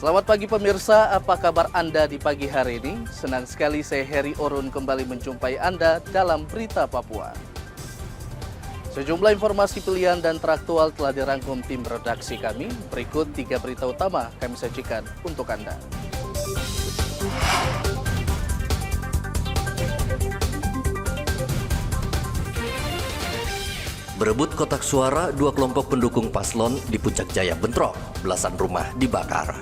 Selamat pagi pemirsa, apa kabar Anda di pagi hari ini? Senang sekali saya Heri Orun kembali menjumpai Anda dalam Berita Papua. Sejumlah informasi pilihan dan teraktual telah dirangkum tim redaksi kami. Berikut 3 berita utama kami sajikan untuk Anda. Berebut kotak suara, 2 kelompok pendukung paslon di Puncak Jaya bentrok, belasan rumah dibakar.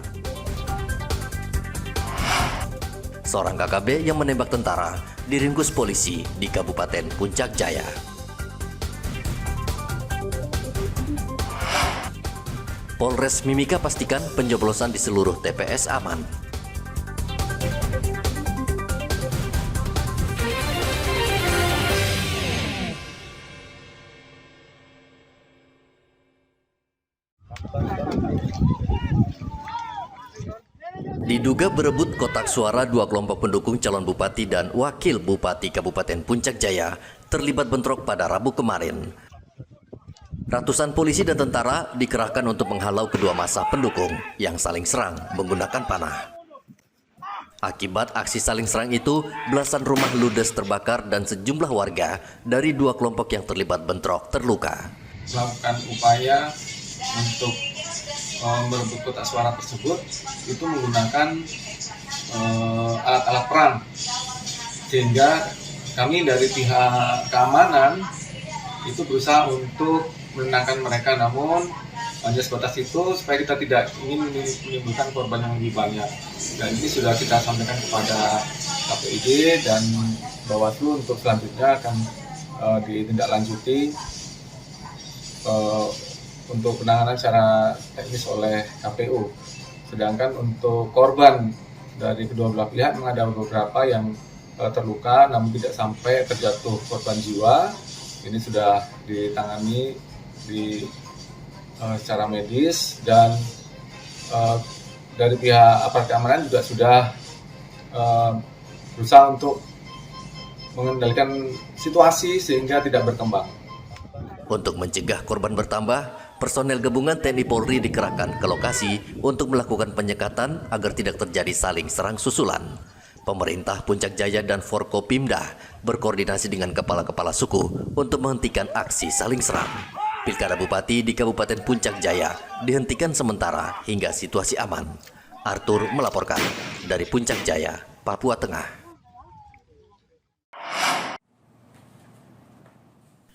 Seorang KKB yang menembak tentara diringkus polisi di Kabupaten Puncak Jaya. Polres Mimika pastikan pencoblosan di seluruh TPS aman. Diduga berebut kotak suara, 2 kelompok pendukung calon bupati dan wakil bupati Kabupaten Puncak Jaya terlibat bentrok pada Rabu kemarin. Ratusan polisi dan tentara dikerahkan untuk menghalau kedua massa pendukung yang saling serang menggunakan panah. Akibat aksi saling serang itu, belasan rumah ludes terbakar dan sejumlah warga dari 2 kelompok yang terlibat bentrok terluka. Melakukan upaya untuk merebut kotak suara tersebut itu menggunakan alat-alat perang, sehingga kami dari pihak keamanan itu berusaha untuk menenangkan mereka, namun hanya sebatas itu supaya kita tidak ingin menimbulkan korban yang lebih banyak. Dan ini sudah kita sampaikan kepada KPID dan Bawaslu untuk selanjutnya akan ditindaklanjuti untuk penanganan secara teknis oleh KPU. Sedangkan untuk korban dari kedua belah pihak memang ada beberapa yang terluka namun tidak sampai terjatuh korban jiwa. Ini sudah ditangani secara medis dan dari pihak aparat keamanan juga sudah berusaha untuk mengendalikan situasi sehingga tidak berkembang. Untuk mencegah korban bertambah, personel gabungan TNI Polri dikerahkan ke lokasi untuk melakukan penyekatan agar tidak terjadi saling serang susulan. Pemerintah Puncak Jaya dan Forkopimda berkoordinasi dengan kepala-kepala suku untuk menghentikan aksi saling serang. Pilkada Bupati di Kabupaten Puncak Jaya dihentikan sementara hingga situasi aman. Arthur melaporkan dari Puncak Jaya, Papua Tengah.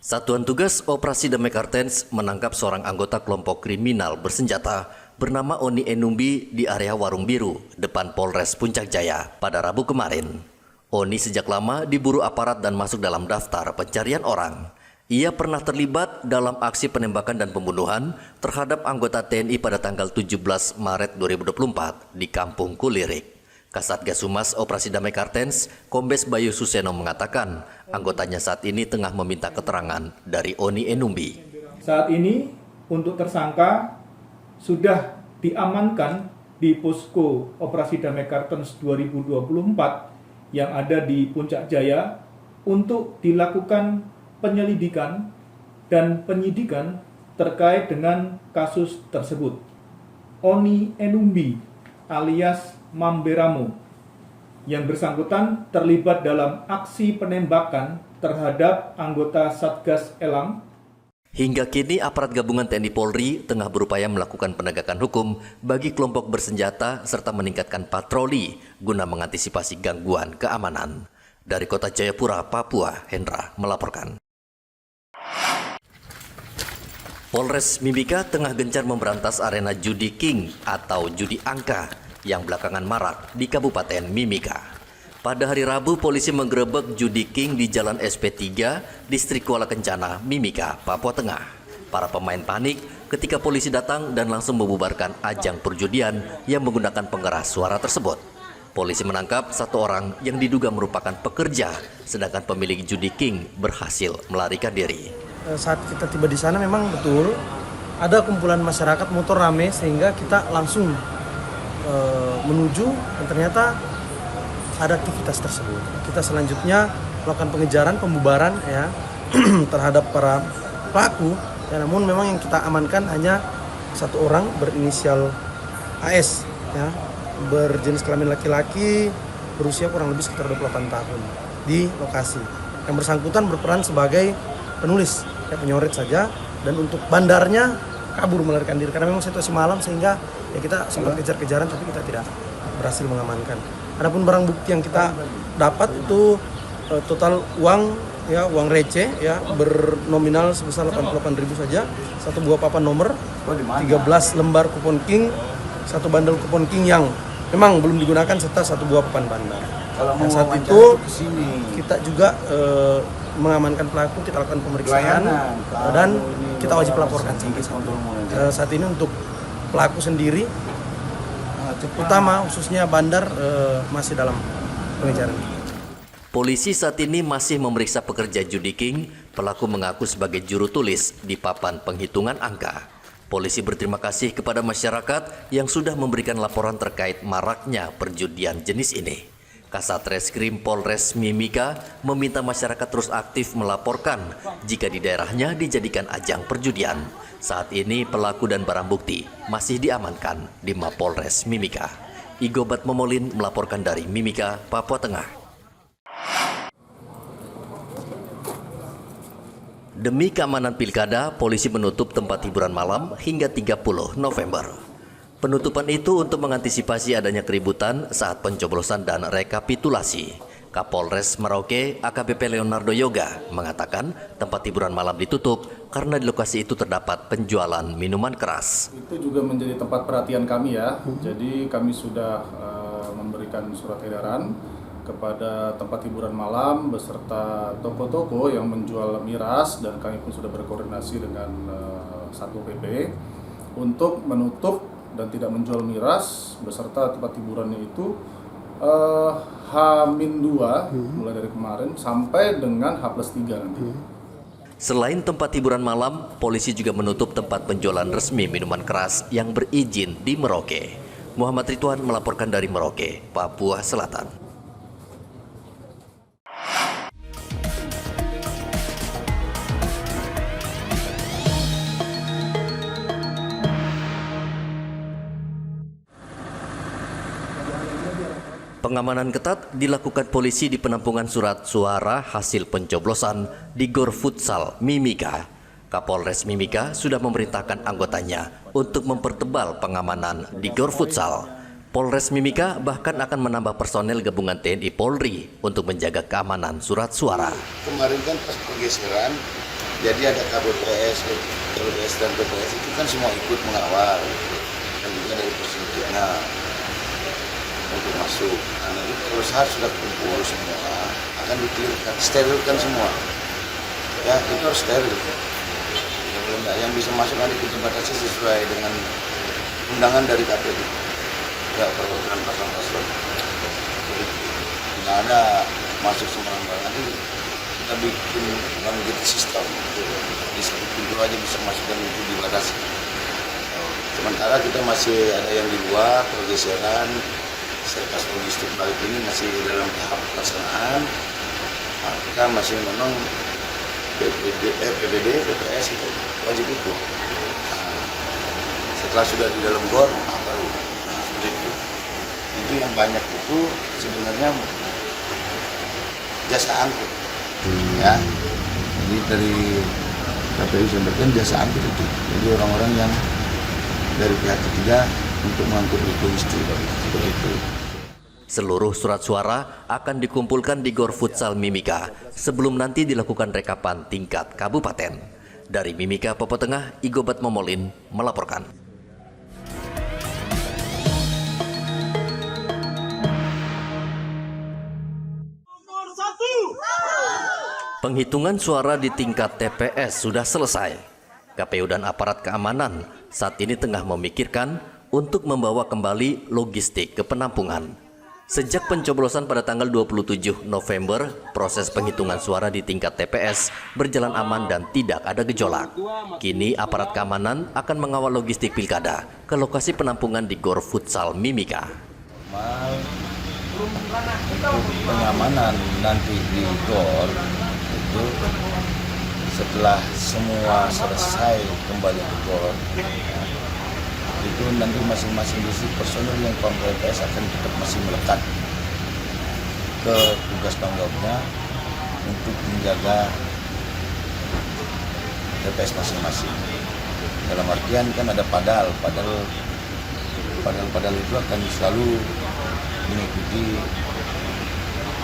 Satuan Tugas Operasi Damai Kartens menangkap seorang anggota kelompok kriminal bersenjata bernama Oni Enumbi di area Warung Biru, depan Polres Puncak Jaya pada Rabu kemarin. Oni sejak lama diburu aparat dan masuk dalam daftar pencarian orang. Ia pernah terlibat dalam aksi penembakan dan pembunuhan terhadap anggota TNI pada tanggal 17 Maret 2024 di Kampung Kulirik. Kasatgas Humas Operasi Damai Kartens, Kombes Bayu Suseno mengatakan anggotanya saat ini tengah meminta keterangan dari Oni Enumbi. Saat ini untuk tersangka sudah diamankan di Posko Operasi Damai Kartens 2024 yang ada di Puncak Jaya untuk dilakukan penyelidikan dan penyidikan terkait dengan kasus tersebut. Oni Enumbi alias Mamberamo yang bersangkutan terlibat dalam aksi penembakan terhadap anggota Satgas Elang. Hingga kini aparat gabungan TNI Polri tengah berupaya melakukan penegakan hukum bagi kelompok bersenjata serta meningkatkan patroli guna mengantisipasi gangguan keamanan. Dari Kota Jayapura, Papua, Hendra melaporkan. Polres Mimika tengah gencar memberantas arena judi king atau judi angka yang belakangan marak di Kabupaten Mimika. Pada hari Rabu, polisi menggerebek judi king di Jalan SP3, Distrik Kuala Kencana, Mimika, Papua Tengah. Para pemain panik ketika polisi datang dan langsung membubarkan ajang perjudian yang menggunakan pengeras suara tersebut. Polisi menangkap 1 orang yang diduga merupakan pekerja, sedangkan pemilik judi king berhasil melarikan diri. Saat kita tiba di sana memang betul ada kumpulan masyarakat motor rame sehingga kita langsung menuju dan ternyata ada aktivitas tersebut. Kita selanjutnya melakukan pengejaran, pembubaran ya terhadap para pelaku. Ya, namun memang yang kita amankan hanya 1 orang berinisial AS ya, berjenis kelamin laki-laki, berusia kurang lebih sekitar 28 tahun di lokasi. Yang bersangkutan berperan sebagai penulis, ya, penyoret saja, dan untuk bandarnya kabur melarikan diri karena memang situasi malam sehingga ya kita sempat kejar-kejaran tapi kita tidak berhasil mengamankan. Adapun barang bukti yang kita dapat itu total uang, ya, uang receh, ya, bernominal sebesar 88.000 saja, satu buah papan nomor, 13 lembar kupon king, satu bandel kupon king yang memang belum digunakan serta satu buah papan bandar. Dan saat itu kita juga mengamankan pelaku, kita lakukan pemeriksaan dan kita wajib laporkan sampai saat ini untuk pelaku sendiri, utama khususnya bandar, masih dalam pengejaran. Polisi saat ini masih memeriksa pekerja judi king. Pelaku mengaku sebagai juru tulis di papan penghitungan angka. Polisi berterima kasih kepada masyarakat yang sudah memberikan laporan terkait maraknya perjudian jenis ini. Kasat Reskrim Polres Mimika meminta masyarakat terus aktif melaporkan jika di daerahnya dijadikan ajang perjudian. Saat ini pelaku dan barang bukti masih diamankan di Mapolres Mimika. Igobat Momolin melaporkan dari Mimika, Papua Tengah. Demi keamanan pilkada, polisi menutup tempat hiburan malam hingga 30 November. Penutupan itu untuk mengantisipasi adanya keributan saat pencoblosan dan rekapitulasi. Kapolres Merauke AKBP Leonardo Yoga mengatakan tempat hiburan malam ditutup karena di lokasi itu terdapat penjualan minuman keras. Itu juga menjadi tempat perhatian kami ya. Jadi kami sudah memberikan surat edaran kepada tempat hiburan malam beserta toko-toko yang menjual miras, dan kami pun sudah berkoordinasi dengan Satpol PP untuk menutup dan tidak menjual miras beserta tempat hiburannya itu H-2 mulai dari kemarin sampai dengan H+3 nanti. Selain tempat hiburan malam, polisi juga menutup tempat penjualan resmi minuman keras yang berizin di Merauke. Muhammad Ridwan melaporkan dari Merauke, Papua Selatan. Pengamanan ketat dilakukan polisi di penampungan surat suara hasil pencoblosan di Gor Futsal Mimika. Kapolres Mimika sudah memerintahkan anggotanya untuk mempertebal pengamanan di Gor Futsal. Polres Mimika bahkan akan menambah personel gabungan TNI Polri untuk menjaga keamanan surat suara. Kemarin kan pas pergeseran, jadi ada KBPS, LBS dan BPS itu kan semua ikut mengawal, dan juga dari persenjataan untuk masuk. Nah, nanti kalau saat sudah kumpul semua, akan dikelirkan, sterilkan semua. Ya, itu harus steril. Yang bisa masuk nanti kita batasi sesuai dengan undangan dari KPU. Ya, peraturan pasang-pasang. Nggak ada masuk sembarangan. Nanti kita bikin gitu sistem. Di satu pintu aja bisa masuk dan itu dibatasi. Sementara kita masih ada yang di luar, pergeseran. Serkas logistik balik ini masih dalam tahap pelaksanaan. Nah, kita masih memang PBD, BPS itu wajib ikut. Nah, setelah sudah di dalam gor, baru seperti itu. Itu yang banyak itu sebenarnya jasa angkut, ya. Jadi dari KPU sampaikan jasa angkut itu. Jadi orang-orang yang dari pihak ketiga untuk mengangkut logistik seperti itu. Seluruh surat suara akan dikumpulkan di Gor Futsal Mimika sebelum nanti dilakukan rekapan tingkat kabupaten. Dari Mimika, Papua Tengah, Igobat Momolin melaporkan. Penghitungan suara di tingkat TPS sudah selesai. KPU dan aparat keamanan saat ini tengah memikirkan untuk membawa kembali logistik ke penampungan. Sejak pencoblosan pada tanggal 27 November, proses penghitungan suara di tingkat TPS berjalan aman dan tidak ada gejolak. Kini aparat keamanan akan mengawal logistik pilkada ke lokasi penampungan di Gor Futsal Mimika. Untuk pengamanan nanti di Gor itu setelah semua selesai kembali ke Gor, itu nanti masing-masing distrik personel yang kontrol TPS akan tetap masih melekat ke tugas tanggung jawabnya untuk menjaga TPS masing-masing. Dalam artian kan ada padal itu akan selalu mengikuti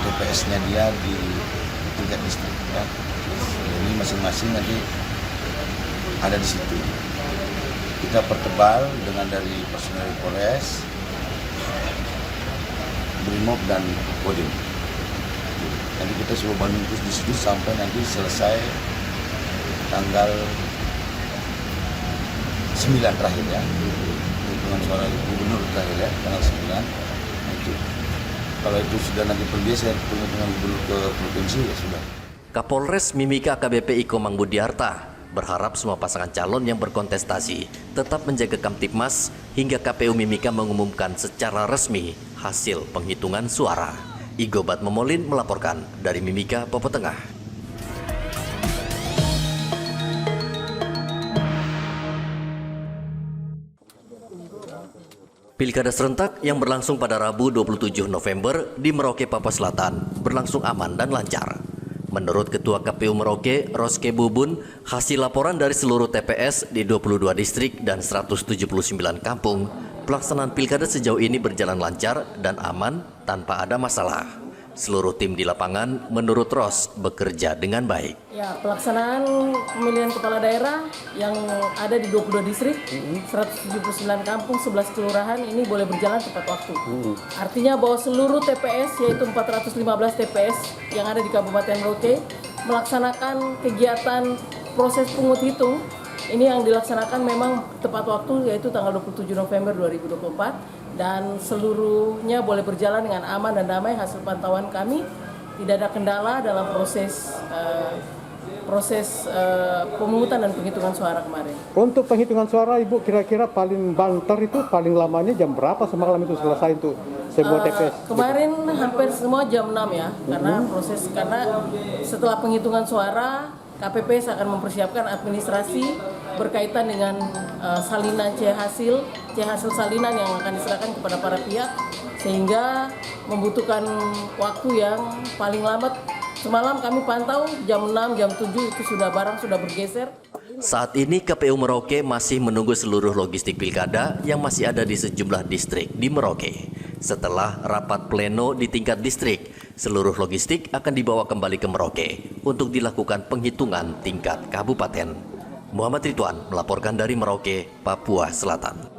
TPS-nya dia di tingkat distrik ya. Jadi masing-masing nanti ada di situ. Kita pertebal dengan dari personel Polres, Brimob dan Kodim. Nanti kita coba menunggu di situ sampai nanti selesai tanggal 9 terakhir ya. Hitungan suara gubernur terakhir ya, tanggal 9. Nah, itu. Kalau itu sudah nanti pergi, saya dengan gubernur ke provinsi ya sudah. Kapolres Mimika AKBP Iko Mangbudiarta berharap semua pasangan calon yang berkontestasi tetap menjaga Kamtipmas hingga KPU Mimika mengumumkan secara resmi hasil penghitungan suara. Igo Bat Memolin melaporkan dari Mimika, Papua Tengah. Pilkada serentak yang berlangsung pada Rabu 27 November di Merauke, Papua Selatan berlangsung aman dan lancar. Menurut Ketua KPU Merauke, Roske Bubun, hasil laporan dari seluruh TPS di 22 distrik dan 179 kampung, pelaksanaan pilkada sejauh ini berjalan lancar dan aman tanpa ada masalah. Seluruh tim di lapangan, menurut Ros, bekerja dengan baik. Ya, pelaksanaan pemilihan kepala daerah yang ada di 22 distrik, 179 kampung, 11 kelurahan ini boleh berjalan tepat waktu. Artinya bahwa seluruh TPS, yaitu 415 TPS yang ada di Kabupaten Merauke, melaksanakan kegiatan proses pungut hitung. Ini yang dilaksanakan memang tepat waktu, yaitu tanggal 27 November 2024. Dan seluruhnya boleh berjalan dengan aman dan damai. Hasil pantauan kami tidak ada kendala dalam proses pemungutan dan penghitungan suara kemarin. Untuk penghitungan suara, Ibu kira-kira paling banter itu paling lamanya jam berapa semalam itu selesai untuk sebuah TPS? Kemarin hampir semua jam 6 ya, karena setelah penghitungan suara KPPS akan mempersiapkan administrasi berkaitan dengan salinan C hasil salinan yang akan diserahkan kepada para pihak, sehingga membutuhkan waktu yang paling lambat. Semalam kami pantau jam 6, jam 7 itu barang sudah bergeser. Saat ini KPU Merauke masih menunggu seluruh logistik pilkada yang masih ada di sejumlah distrik di Merauke. Setelah rapat pleno di tingkat distrik, seluruh logistik akan dibawa kembali ke Merauke untuk dilakukan penghitungan tingkat kabupaten. Muhammad Ridwan melaporkan dari Merauke, Papua Selatan.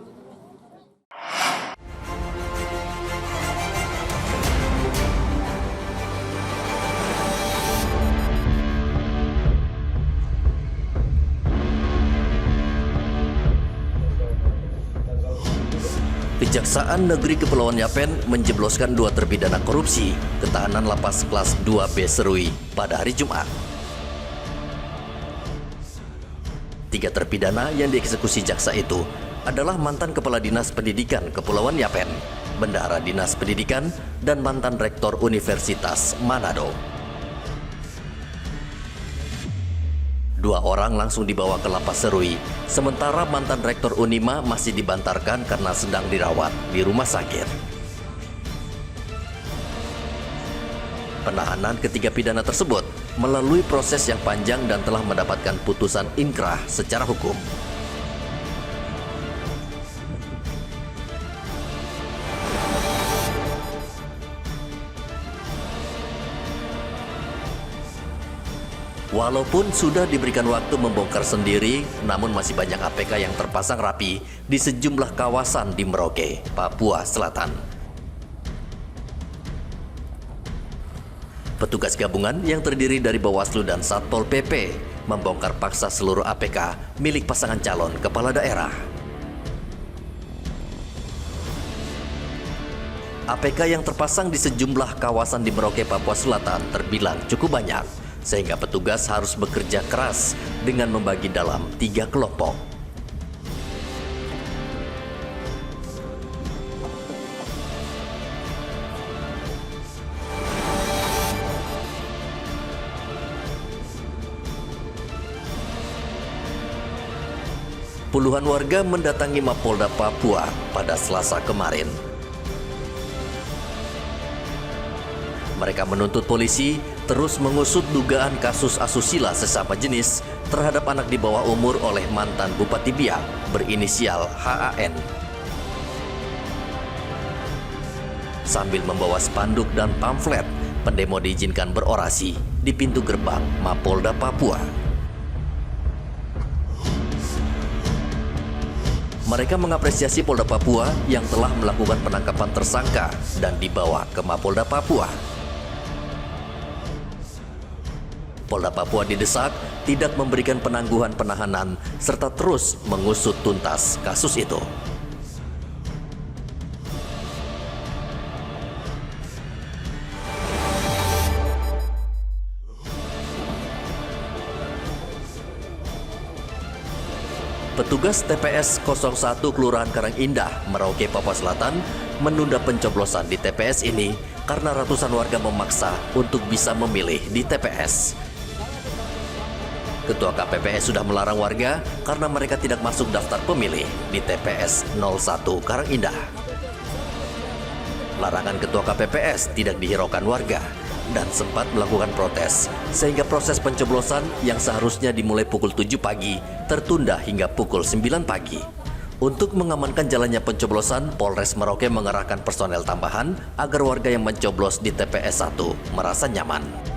Kejaksaan Negeri Kepulauan Yapen menjebloskan 2 terpidana korupsi ke tahanan lapas kelas 2B Serui pada hari Jumat. 3 terpidana yang dieksekusi jaksa itu adalah mantan Kepala Dinas Pendidikan Kepulauan Yapen, Bendahara Dinas Pendidikan, dan mantan Rektor Universitas Manado. 2 orang langsung dibawa ke lapas Serui, sementara mantan Rektor Unima masih dibantarkan karena sedang dirawat di rumah sakit. Penahanan ketiga pidana tersebut melalui proses yang panjang dan telah mendapatkan putusan inkrah secara hukum. Walaupun sudah diberikan waktu membongkar sendiri, namun masih banyak APK yang terpasang rapi di sejumlah kawasan di Merauke, Papua Selatan. Petugas gabungan yang terdiri dari Bawaslu dan Satpol PP membongkar paksa seluruh APK milik pasangan calon kepala daerah. APK yang terpasang di sejumlah kawasan di Merauke, Papua Selatan terbilang cukup banyak, sehingga petugas harus bekerja keras dengan membagi dalam 3 kelompok. Puluhan warga mendatangi Mapolda Papua pada Selasa kemarin. Mereka menuntut polisi terus mengusut dugaan kasus asusila sesama jenis terhadap anak di bawah umur oleh mantan Bupati Biak berinisial HAN. Sambil membawa spanduk dan pamflet, pendemo diizinkan berorasi di pintu gerbang Mapolda Papua. Mereka mengapresiasi Polda Papua yang telah melakukan penangkapan tersangka dan dibawa ke Mapolda Papua. Polda Papua didesak tidak memberikan penangguhan penahanan serta terus mengusut tuntas kasus itu. Petugas TPS 01 Kelurahan Karangindah, Merauke, Papua Selatan menunda pencoblosan di TPS ini karena ratusan warga memaksa untuk bisa memilih di TPS. Ketua KPPS sudah melarang warga karena mereka tidak masuk daftar pemilih di TPS 01 Karangindah. Larangan Ketua KPPS tidak dihiraukan warga dan sempat melakukan protes, sehingga proses pencoblosan yang seharusnya dimulai pukul 7 pagi tertunda hingga pukul 9 pagi. Untuk mengamankan jalannya pencoblosan, Polres Merauke mengerahkan personel tambahan agar warga yang mencoblos di TPS 1 merasa nyaman.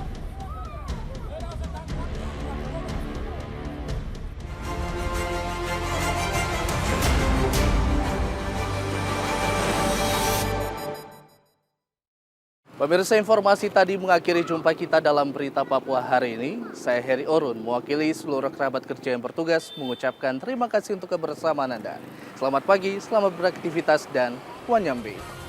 Pemirsa, informasi tadi mengakhiri jumpa kita dalam Berita Papua hari ini. Saya Heri Orun, mewakili seluruh kerabat kerja yang bertugas, mengucapkan terima kasih untuk kebersamaan Anda. Selamat pagi, selamat beraktivitas, dan Wanyambe.